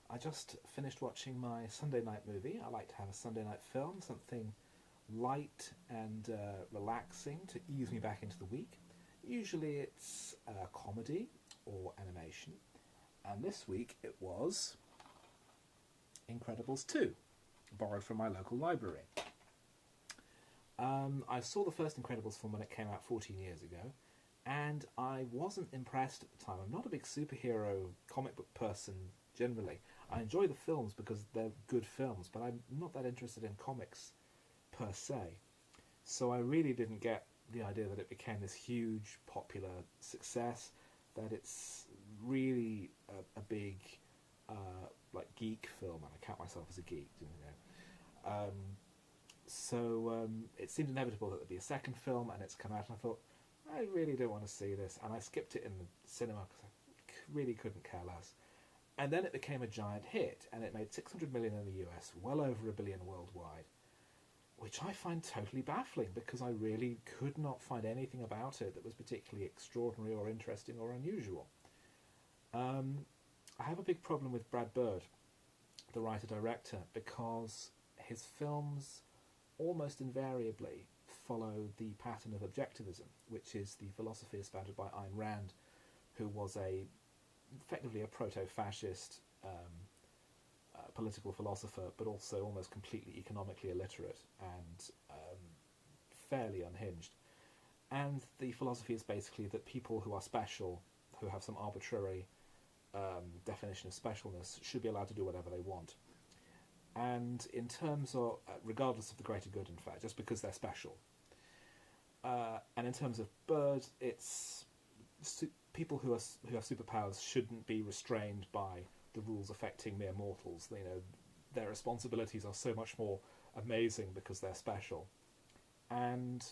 I just finished watching my Sunday night movie. I like to have a Sunday night film, something light and relaxing to ease me back into the week. Usually it's a comedy or animation, and this week it was Incredibles 2, borrowed from my local library. I saw the first Incredibles film when it came out 14 years ago, and I wasn't impressed at the time. I'm not a big superhero comic book person generally. I enjoy the films because they're good films, but I'm not that interested in comics per se. So I really didn't get the idea that it became this huge popular success, that it's really a big like geek film, and I count myself as a geek, you know. It seemed inevitable that there'd be a second film, and it's come out, and I thought, I really don't want to see this, and I skipped it in the cinema because I really couldn't care less. And then it became a giant hit, and it made 600 million in the US, well over a billion worldwide, which I find totally baffling because I really could not find anything about it that was particularly extraordinary or interesting or unusual. I have a big problem with Brad Bird, the writer-director, because his films almost invariably follow the pattern of objectivism, which is the philosophy espoused by Ayn Rand, who was effectively a proto-fascist political philosopher, but also almost completely economically illiterate and fairly unhinged. And the philosophy is basically that people who are special, who have some arbitrary definition of specialness, should be allowed to do whatever they want. And in terms of, regardless of the greater good, in fact, just because they're special. And in terms of Bird, it's people who have superpowers shouldn't be restrained by the rules affecting mere mortals. You know, their responsibilities are so much more amazing because they're special. And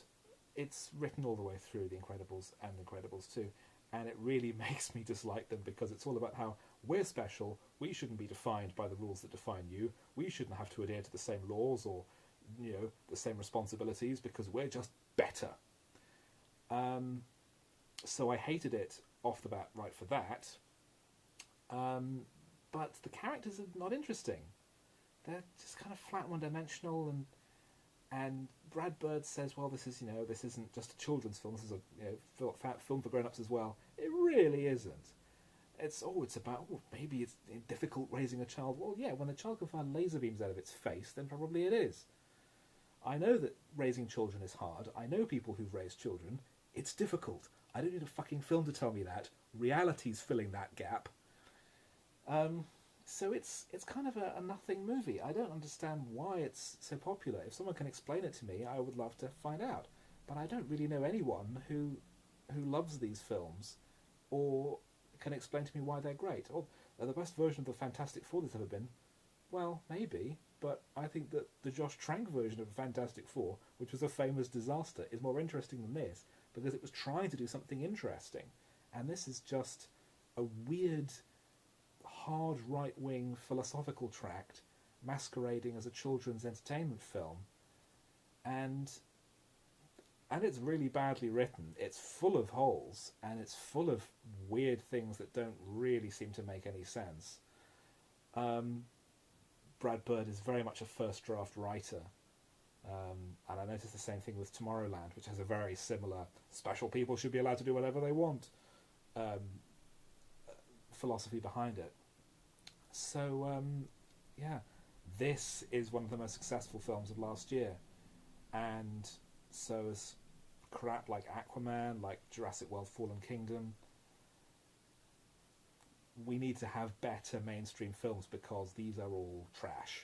it's written all the way through The Incredibles and Incredibles 2, and it really makes me dislike them because it's all about how we're special, we shouldn't be defined by the rules that define you, we shouldn't have to adhere to the same laws or, you know, the same responsibilities because we're just better. So I hated it off the bat right for that. But the characters are not interesting. They're just kind of flat, one-dimensional, and Brad Bird says, "Well, this isn't just a children's film. This is a film for grown-ups as well." It really isn't. It's about maybe it's difficult raising a child. Well, yeah, when a child can fire laser beams out of its face, then probably it is. I know that raising children is hard. I know people who've raised children. It's difficult. I don't need a fucking film to tell me that. Reality's filling that gap. So it's kind of a nothing movie. I don't understand why it's so popular. If someone can explain it to me, I would love to find out. But I don't really know anyone who loves these films or can explain to me why they're great. Or they're the best version of the Fantastic Four there's ever been. Well, maybe, but I think that the Josh Trank version of Fantastic Four, which was a famous disaster, is more interesting than this because it was trying to do something interesting. And this is just a weird, hard right-wing philosophical tract masquerading as a children's entertainment film. And it's really badly written. It's full of holes, and it's full of weird things that don't really seem to make any sense. Brad Bird is very much a first draft writer. And I noticed the same thing with Tomorrowland, which has a very similar special people should be allowed to do whatever they want philosophy behind it. So, yeah, this is one of the most successful films of last year. And so is crap like Aquaman, like Jurassic World Fallen Kingdom. We need to have better mainstream films because these are all trash.